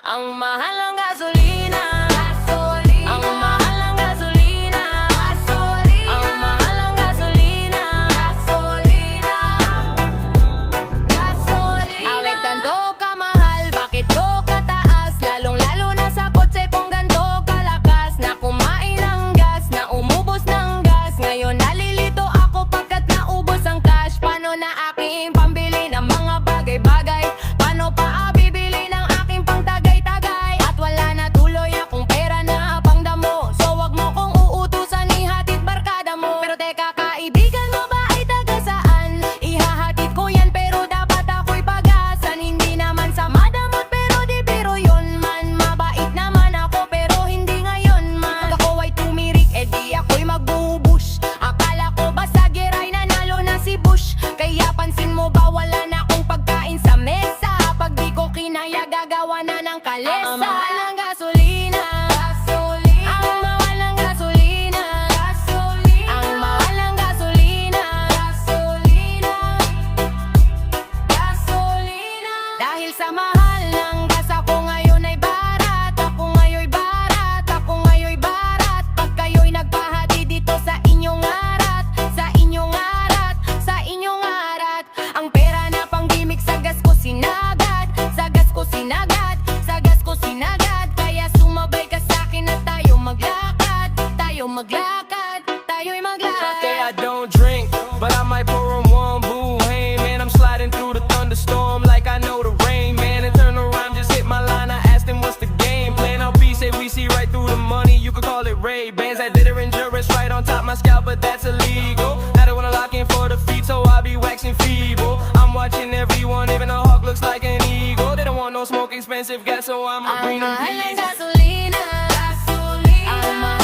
Ang mahal ng gasolina, ang mahal ng gasolina, ang mahal ng gasolina, Awit ganto kamahal, bakit to kataas? Lalong-lalo na sa kotse kung ganto kalakas. Na kumain ng gas, na umubos ng gas. Ngayon nalilito ako pagkat naubos ang cash. Paano na aking pambili ng mga bagay-bagay? Paano pa bibili ng aking pangtagay-tagay? At wala na tuloy akong pera na pangdamo. So wag mo kong uutusan, ihatid barkada mo. Pero teka, kaibigan mo ba ay taga saan? Ihahatid ko yan pero dapat ako'y pag-asan. Hindi naman sa madamot pero di biro yun man. Mabait naman ako pero hindi ngayon man. Pag ako ay tumirik, edi ako'y magbubush. Akala ko ba sa giray nanalo na si Bush? Kaya pansin mo ba wala na akong pagkain sa mesa? Pag di ko kinaya gagawa na ng kalesa. Ang mahal ng gasolina, ang mahal ng gasolina, ang mahal ng gasolina, Dahil sa mahal ng gas ako ngayon ay barat. Ako ngayon barat, ako ngayon barat. Pag kayo'y nagpahati dito sa inyong arat, sa inyong arat, sa inyong arat. Ang pera na pang gimmick sa gas ko sinagad, sa gas ko sinagad, sa gas ko sinagad. Kaya sumabay ka sa'kin na tayo maglakad, tayo maglakad, tayo'y maglakad. Say I don't drink, but I might pour on one boo. Hey man, I'm sliding through the thunderstorm like I know the rain, man. And turn around, just hit my line. I asked him what's the game plan. LP say we see right through the money. You could call it Ray-Bans. I did her endurance right on top my scalp, but that's illegal. Now they wanna lock in for the feet, so I be waxing feeble. I'm watching everyone, even a hawk looks like an eagle. They don't want no smoke, expensive gas, so I'ma Ang bring them mahal ng peace. gasolina, ang mahal